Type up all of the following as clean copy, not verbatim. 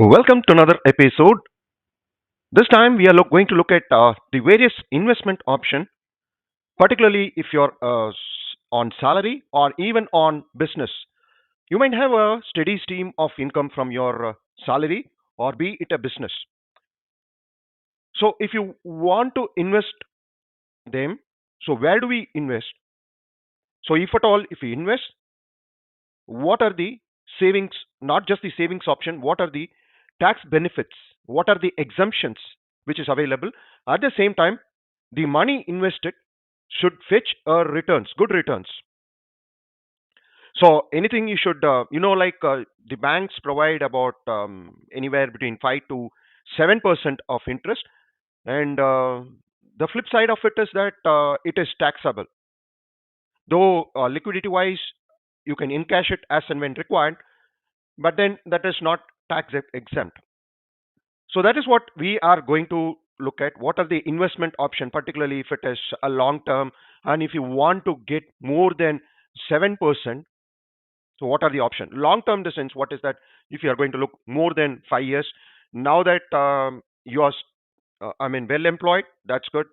Welcome to another episode. This time we are going to look at the various investment option, particularly if you're on salary or even on business. You might have a steady stream of income from your salary or be it a business. So if you want to invest them, so where do we invest? So if at all, if we invest, what are the savings, not just the savings option, what are the tax benefits, what are the exemptions which is available? At the same time, the money invested should fetch returns, good returns. So anything you should, the banks provide about anywhere between 5 to 7% of interest, and the flip side of it is that it is taxable. Though liquidity wise, you can encash it as and when required, but then that is not tax exempt. So that is what we are going to look at. What are the investment option, particularly if it is a long term, and if you want to get more than 7%. So what are the option? Long term, the sense, what is that? If you are going to look more than 5 years, now that you are, well employed, that's good.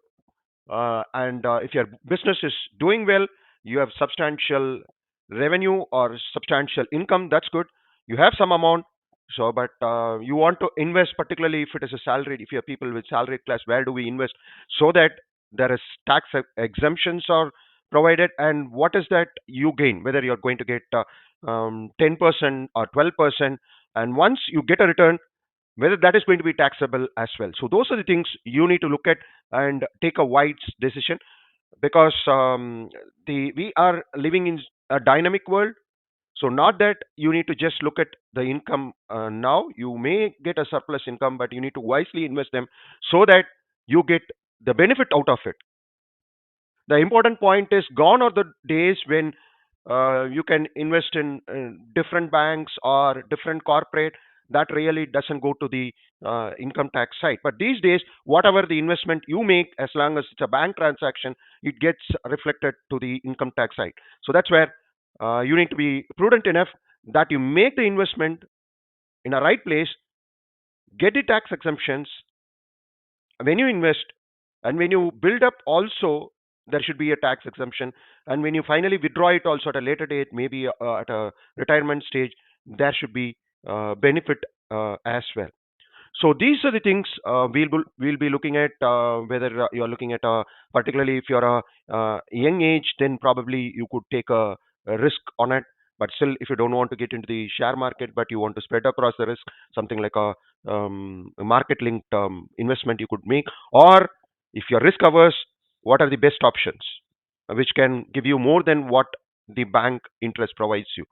And if your business is doing well, you have substantial revenue or substantial income, that's good. You have some amount. So but you want to invest, particularly if it is a salary, if you have people with salary class, where do we invest so that there is tax exemptions are provided, and what is that you gain, whether you're going to get 10% or 12%, and once you get a return, whether that is going to be taxable as well. So those are the things you need to look at and take a wise decision, because the we are living in a dynamic world. So not that you need to just look at the income now. You may get a surplus income, but you need to wisely invest them so that you get the benefit out of it. The important point is, gone are the days when you can invest in different banks or different corporate. That really doesn't go to the income tax side. But these days, whatever the investment you make, as long as it's a bank transaction, it gets reflected to the income tax side. So that's where you need to be prudent enough that you make the investment in a right place, get the tax exemptions when you invest, and when you build up also, there should be a tax exemption, and when you finally withdraw it also at a later date, maybe at a retirement stage, there should be benefit as well. So these are the things we'll be looking at, whether you're looking at particularly if you're a young age, then probably you could take a risk on it. But still, if you don't want to get into the share market, but you want to spread across the risk, something like a market linked investment you could make. Or if you're risk averse, what are the best options which can give you more than what the bank interest provides you?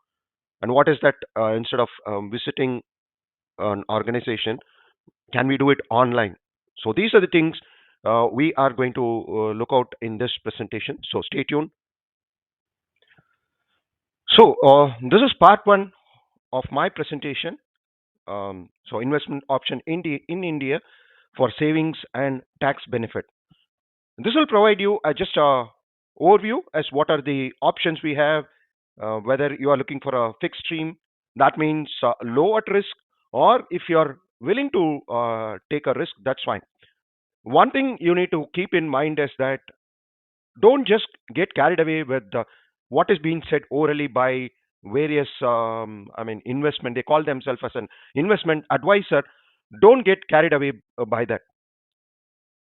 And what is that, instead of visiting an organization, can we do it online? So these are the things we are going to look out in this presentation. So stay tuned. So this is part one of my presentation. So investment option in India for savings and tax benefit. This will provide you just a overview as what are the options we have. Whether you are looking for a fixed stream, that means low at risk, or if you are willing to take a risk, that's fine. One thing you need to keep in mind is that don't just get carried away with what is being said orally by various investment, they call themselves as an investment advisor. Don't get carried away by that.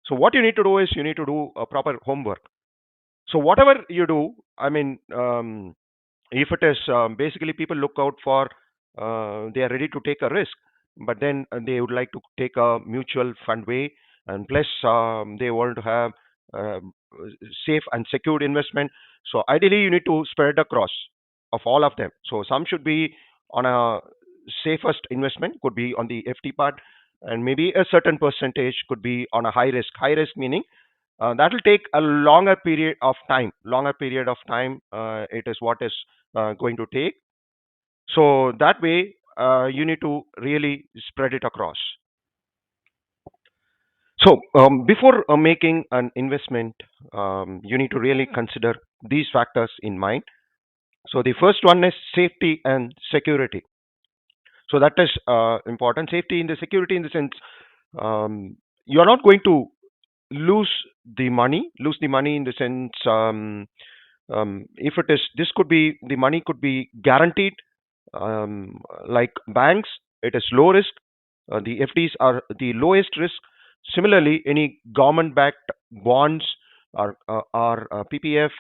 So what you need to do is you need to do a proper homework. So whatever you do, if it is basically people look out for, they are ready to take a risk, but then they would like to take a mutual fund way, and plus they want to have safe and secured investment. So ideally you need to spread across of all of them. So some should be on a safest investment, could be on the FT part, and maybe a certain percentage could be on a high risk meaning that will take a longer period of time. Longer period of time, it is what is going to take. So that way, you need to really spread it across. So before making an investment, you need to really consider these factors in mind. So the first one is safety and security. So that is important. Safety in the security in the sense, you are not going to lose lose the money in the sense, if it is, this could be, the money could be guaranteed, like banks, it is low risk. The FDs are the lowest risk. Similarly, any government-backed bonds or PPF,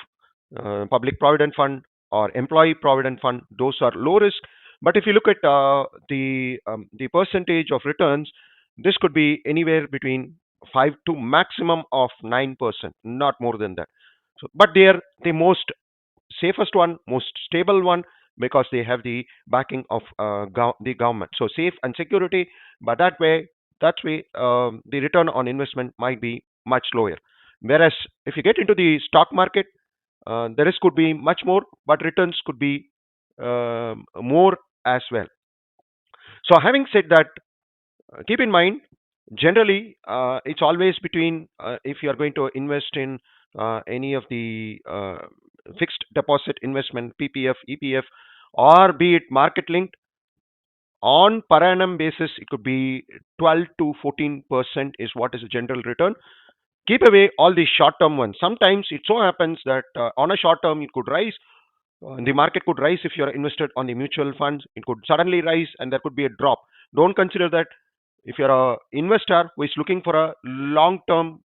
Public Provident Fund, or Employee Provident Fund, those are low risk. But if you look at the percentage of returns, this could be anywhere between 5 to maximum of 9%, not more than that. So, but they are the most safest one, most stable one, because they have the backing of the government. So safe and security, but that way the return on investment might be much lower. Whereas if you get into the stock market, the risk could be much more, but returns could be more as well. So having said that, keep in mind, generally, it's always between, if you are going to invest in any of the fixed deposit investment, PPF, EPF, or be it market linked, on per annum basis, it could be 12 to 14% is what is a general return. Keep away all the short term ones. Sometimes it so happens that on a short term, it could rise, the market could rise. If you're invested on the mutual funds, it could suddenly rise and there could be a drop. Don't consider that. If you're a investor who is looking for a long term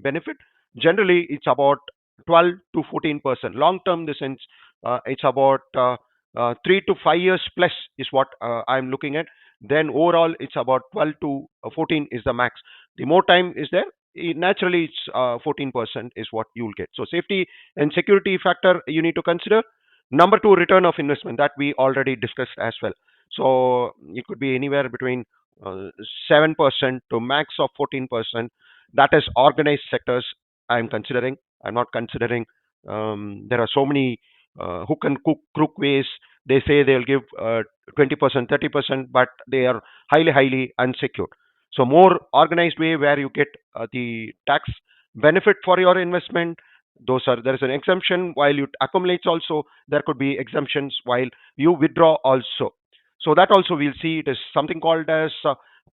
benefit, generally it's about 12 to 14%. Long term, the sense, it's about 3 to 5 years plus is what I'm looking at. Then overall, it's about 12 to 14 is the max. The more time is there, naturally it's 14% is what you will get. So safety and security factor you need to consider. Number two, return of investment, that we already discussed as well. So it could be anywhere between uh, 7% to max of 14%. That is organized sectors I'm considering. I'm not considering. There are so many hook and crook ways. They say they'll give 20%, 30%, but they are highly, highly unsecured. So more organized way where you get the tax benefit for your investment. Those are, there is an exemption while you accumulate. Also there could be exemptions while you withdraw also. So that also we'll see. It is something called as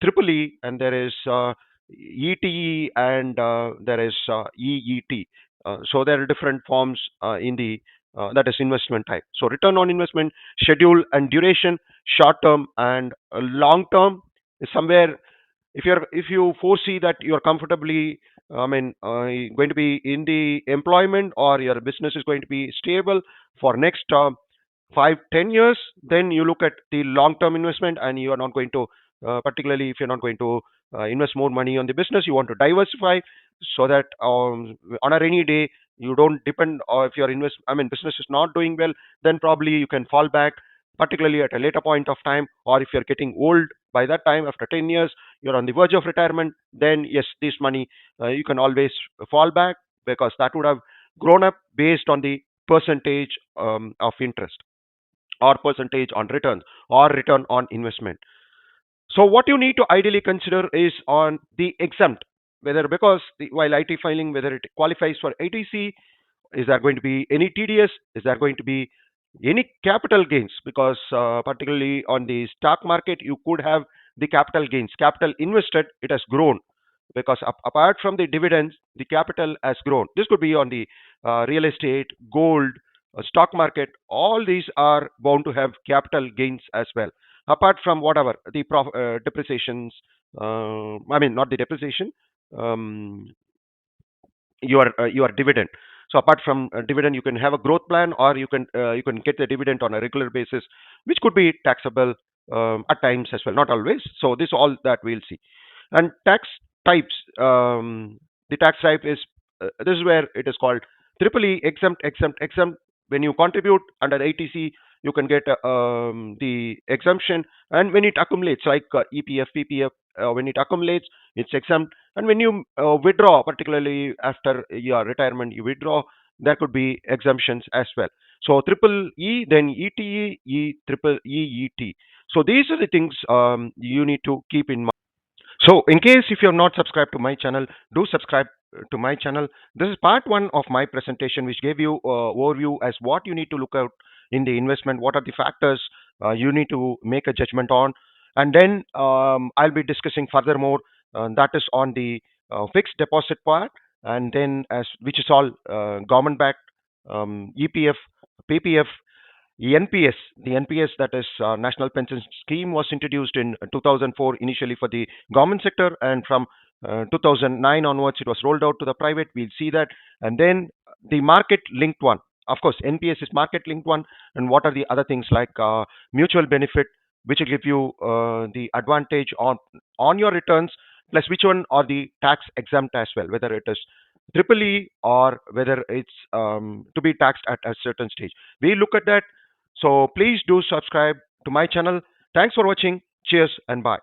triple E, and there is ETE, and there is EET. So there are different forms in the that is investment type. So return on investment, schedule and duration, short term and long term is somewhere. If you foresee that you're comfortably, I mean, going to be in the employment, or your business is going to be stable for next 5 10 years, then you look at the long term investment, and you are not going to, particularly if you're not going to invest more money on the business, you want to diversify, so that on a rainy day you don't depend, or if your business is not doing well, then probably you can fall back, particularly at a later point of time. Or if you're getting old by that time, after 10 years you're on the verge of retirement, then yes, this money, you can always fall back, because that would have grown up based on the percentage of interest, or percentage on returns, or return on investment. So what you need to ideally consider is on the exempt, whether, because while IT filing, whether it qualifies for ATC, is there going to be any TDS, is there going to be any capital gains, because particularly on the stock market you could have the capital gains, capital invested, it has grown, because apart from the dividends, the capital has grown. This could be on the real estate, gold, stock market. All these are bound to have capital gains as well. Apart from whatever the depreciations, not the depreciation, um, your dividend. So apart from dividend, you can have a growth plan, or you can get the dividend on a regular basis, which could be taxable at times as well, not always. So this all that we'll see. And tax types, the tax type is, this is where it is called triple E, exempt, exempt, exempt. When you contribute under ATC, you can get the exemption, and when it accumulates, like EPF, PPF, when it accumulates, it's exempt. And when you withdraw, particularly after your retirement, you withdraw, there could be exemptions as well. So triple E, then ETE, E triple EET. So these are the things you need to keep in mind. So, in case if you have not subscribed to my channel, do subscribe to my channel. This is part one of my presentation, which gave you overview as what you need to look out in the investment. What are the factors? you need to make a judgment on. And then I'll be discussing furthermore, that is on the fixed deposit part, and then as which is all government backed, EPF, PPF, NPS. The NPS, that is National Pension Scheme, was introduced in 2004 initially for the government sector, and from 2009 onwards it was rolled out to the private. We'll see that. And then the market linked one. Of course, NPS is market linked one. And what are the other things like mutual benefit, which will give you the advantage on your returns, plus which one are the tax exempt as well, whether it is triple E or whether it's to be taxed at a certain stage. We look at that. So please do subscribe to my channel. Thanks for watching. Cheers and bye.